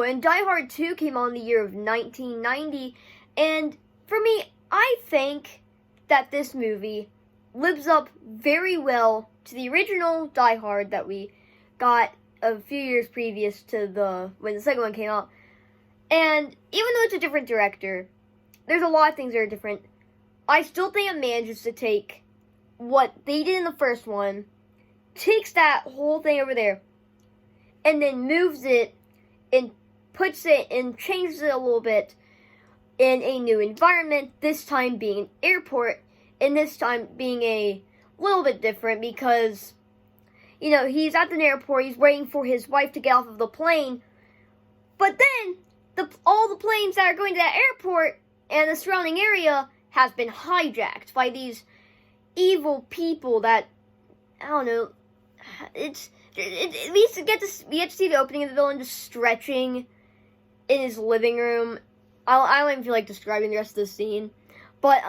and Die Hard 2 came out in the year of 1990, and for me, I think that this movie lives up very well to the original Die Hard that we got a few years previous to when the second one came out. And even though it's a different director, there's a lot of things that are different. I still think it manages to take what they did in the first one, takes that whole thing over there, and then moves it and puts it and changes it a little bit in a new environment, this time being an airport, and this time being a little bit different because, he's at an airport, he's waiting for his wife to get off of the plane, but then all the planes that are going to that airport and the surrounding area has been hijacked by these evil people that, I don't know, we get to see the opening of the villain just stretching in his living room. I don't even feel like describing the rest of the scene, but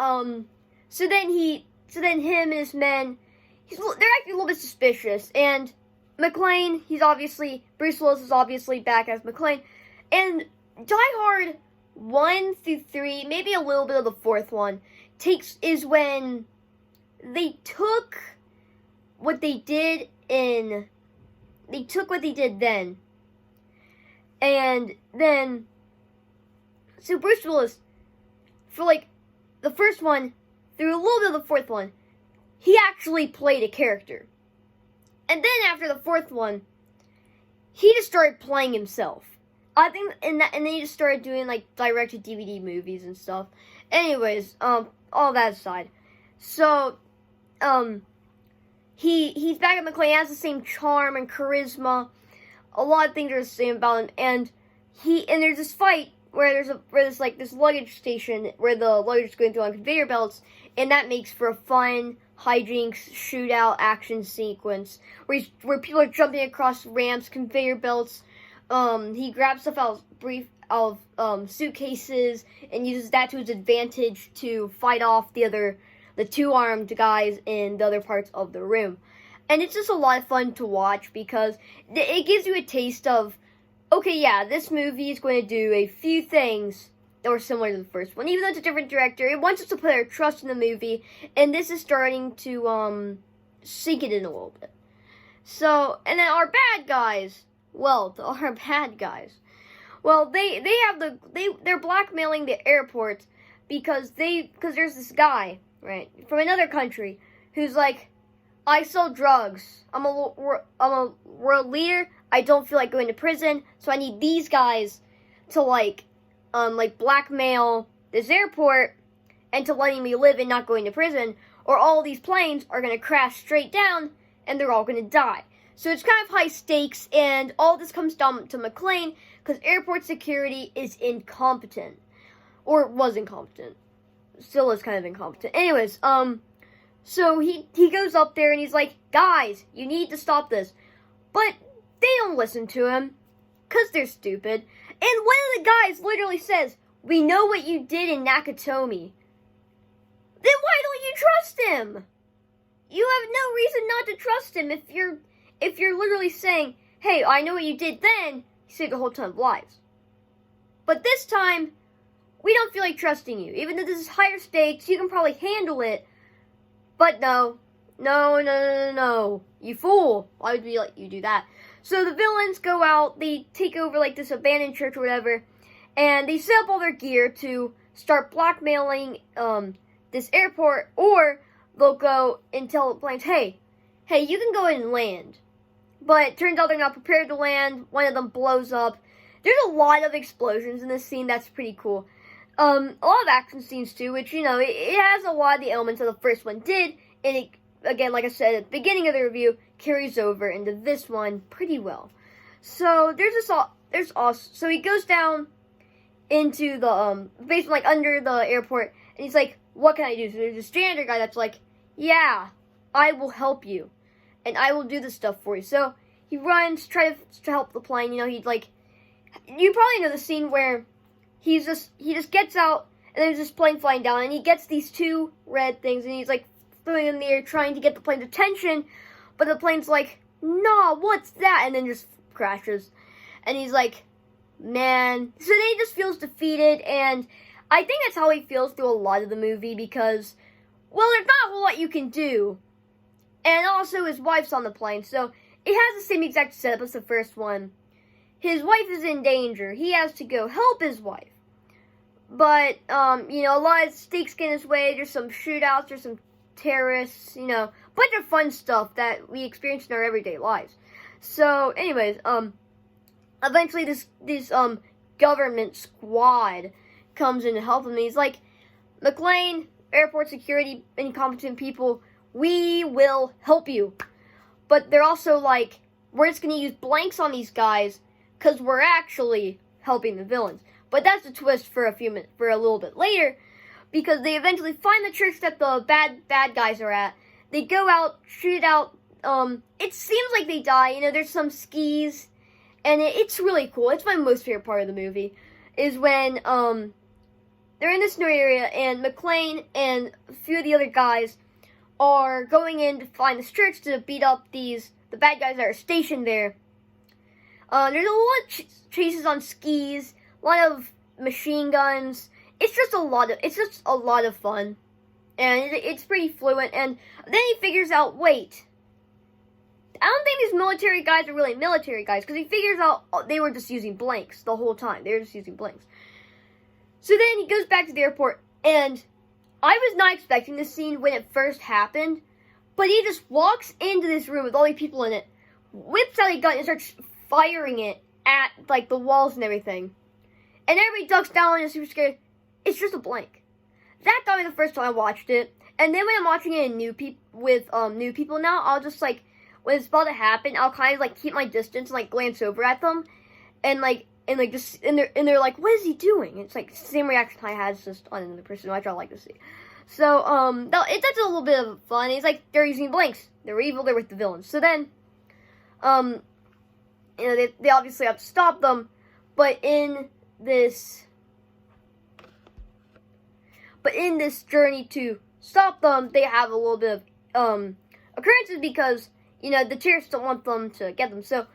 so then him and his men, they're acting a little bit suspicious, and McClane, Bruce Willis is obviously back as McClane, and Die Hard 1 through 3, maybe a little bit of the fourth one, is when they took what they did then, and then, so Bruce Willis, for the first one, through a little bit of the fourth one, he actually played a character. And then after the fourth one, he just started playing himself. I think, and then he just started doing direct-to-DVD movies and stuff. Anyways, all that aside, so, he's back at McClane, has the same charm and charisma. A lot of things are the same about him, and there's this fight where there's this luggage station where the luggage is going through on conveyor belts, and that makes for a fun hijinks shootout action sequence where people are jumping across ramps, conveyor belts. He grabs stuff out of suitcases and uses that to his advantage to fight off the two armed guys in the other parts of the room. And it's just a lot of fun to watch because it gives you a taste of, okay, yeah, this movie is going to do a few things that were similar to the first one. Even though it's a different director, it wants us to put our trust in the movie, and this is starting to sink it in a little bit. So, and then our bad guys, they're blackmailing the airport because there's this guy, right, from another country who's like, I sell drugs. I'm a world leader. I don't feel like going to prison, so I need these guys to blackmail this airport into letting me live and not going to prison, or all these planes are gonna crash straight down and they're all gonna die. So it's kind of high stakes, and all this comes down to McClane because airport security is incompetent, or was incompetent, still is kind of incompetent. Anyways, so he goes up there and he's like, guys, you need to stop this. But they don't listen to him because they're stupid. And one of the guys literally says, we know what you did in Nakatomi. Then why don't you trust him? You have no reason not to trust him if you're literally saying, hey, I know what you did then, you saved a whole ton of lives. But this time, we don't feel like trusting you. Even though this is higher stakes, you can probably handle it. But no. You fool. Why would we let you do that? So the villains go out, they take over this abandoned church or whatever, and they set up all their gear to start blackmailing this airport, or they'll go and tell the planes, hey, you can go in and land. But it turns out they're not prepared to land. One of them blows up. There's a lot of explosions in this scene. That's pretty cool. A lot of action scenes too, which, it has a lot of the elements that the first one did, and it, again, like I said at the beginning of the review, carries over into this one pretty well. So so he goes down into the basement, under the airport, and he's like, what can I do? So there's this janitor guy that's like, yeah, I will help you, and I will do this stuff for you. So he runs, tries to help the plane. You probably know the scene where he just gets out, and there's this plane flying down, and he gets these two red things, and he's throwing them in the air, trying to get the plane's attention, but the plane's like, nah, what's that? And then just crashes. And he's like, man. So then he just feels defeated, and I think that's how he feels through a lot of the movie because, well, there's not a whole lot you can do. And also, his wife's on the plane, so it has the same exact setup as the first one. His wife is in danger. He has to go help his wife. But, you know, a lot of stakes get in his way. There's some shootouts, there's some terrorists, you know, a bunch of fun stuff that we experience in our everyday lives. So, anyways, eventually this government squad comes in to help him. He's like, McClane, airport security, incompetent people, we will help you. But they're also like, we're just going to use blanks on these guys because we're actually helping the villains. But that's a twist for a little bit later, because they eventually find the church that the bad guys are at. They go out, shoot out. It seems like they die. You know, there's some skis, and it's really cool. It's my most favorite part of the movie, is when they're in this new area, and McClane and a few of the other guys are going in to find this church to beat up the bad guys that are stationed there. There's a lot of chases on skis, a lot of machine guns. It's just a lot of fun, and it's pretty fluent. And then he figures out, wait, I don't think these military guys are really military guys, because he figures out they were just using blanks the whole time. They were just using blanks. So then he goes back to the airport, and I was not expecting this scene when it first happened, but he just walks into this room with all these people in it, whips out a gun and starts firing it at, like, the walls and everything. And everybody ducks down and is super scared. It's just a blank. That got me the first time I watched it. And then when I'm watching it in new people now, I'll just, like, when it's about to happen, I'll kind of, like, keep my distance and, like, glance over at them. And they're like, what is he doing? It's, like, the same reaction I had, just on another person, which I like to see. So, that's a little bit of fun. It's like, they're using blanks. They're evil, they're with the villains. So then, you know, they obviously have to stop them. But in this journey to stop them, they have a little bit of occurrences because, you know, the terrorists don't want them to get them. So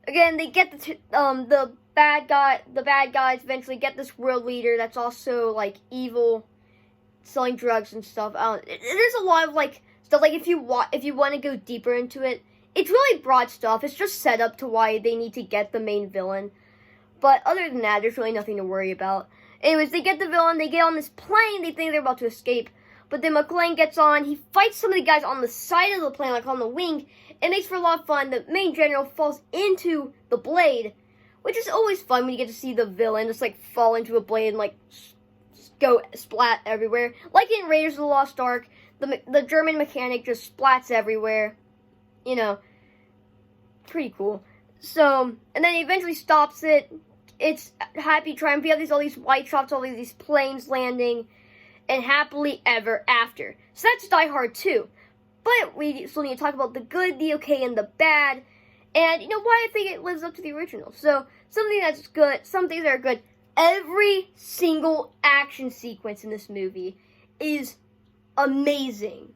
again, they get the bad guys eventually get this world leader that's also, like, evil, selling drugs and stuff. There's a lot of, like, stuff. Like, if you want to go deeper into it, it's really broad stuff. It's just set up to why they need to get the main villain. But other than that, there's really nothing to worry about. Anyways, they get the villain, they get on this plane, they think they're about to escape. But then McClane gets on, he fights some of the guys on the side of the plane, like on the wing. It makes for a lot of fun. The main general falls into the blade, which is always fun when you get to see the villain just, like, fall into a blade and, like, go splat everywhere. Like in Raiders of the Lost Ark, the German mechanic just splats everywhere. You know, pretty cool. So, and then he eventually stops it. It's happy triumph. We have all these white shots, all these planes landing, and happily ever after. So that's Die Hard 2. But we still need to talk about the good, the okay, and the bad, and, you know, why I think it lives up to the original. So, something that's good, some things that are good. Every single action sequence in this movie is amazing.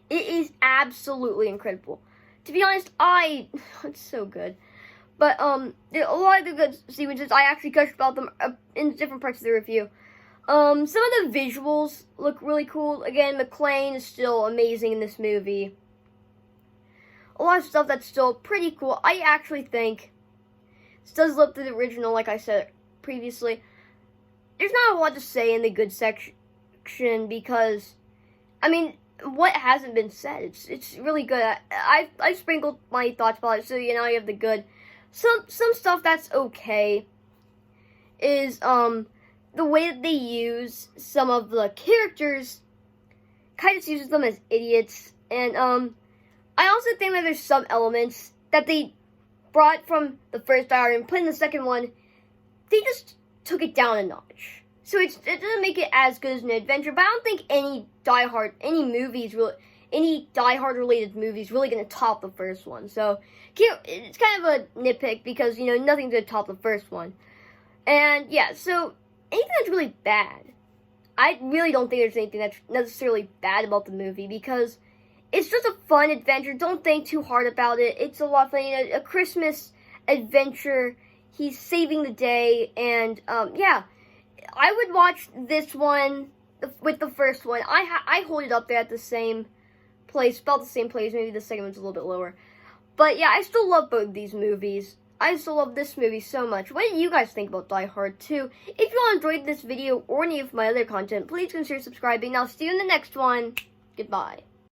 It is absolutely incredible. To be honest, it's so good. But, a lot of the good sequences, I actually touched about them in different parts of the review. Some of the visuals look really cool. Again, McClane is still amazing in this movie. A lot of stuff that's still pretty cool. I actually think this does live up to the original, like I said previously. There's not a lot to say in the good section because, I mean, what hasn't been said? It's really good. I sprinkled my thoughts about it, so, you know, you have the good. Some stuff that's okay is the way that they use some of the characters kind of uses them as idiots, and I also think that there's some elements that they brought from the first Die Hard and put in the second one. They just took it down a notch, so it doesn't make it as good as an adventure. But I don't think any Die Hard related movies really gonna top the first one. So it's kind of a nitpick because, you know, nothing's gonna top the first one. And yeah, so anything that's really bad, I really don't think there's anything that's necessarily bad about the movie because it's just a fun adventure. Don't think too hard about it. It's a lot of fun. You know, a Christmas adventure. he's saving the day, and yeah, I would watch this one with the first one. I hold it up there at the same place, about the same place. Maybe the second one's a little bit lower, but yeah, I still love both of these movies. I still love this movie so much. What do you guys think about Die Hard 2? If you all enjoyed this video or any of my other content, please consider subscribing. I'll see you in the next one. Goodbye.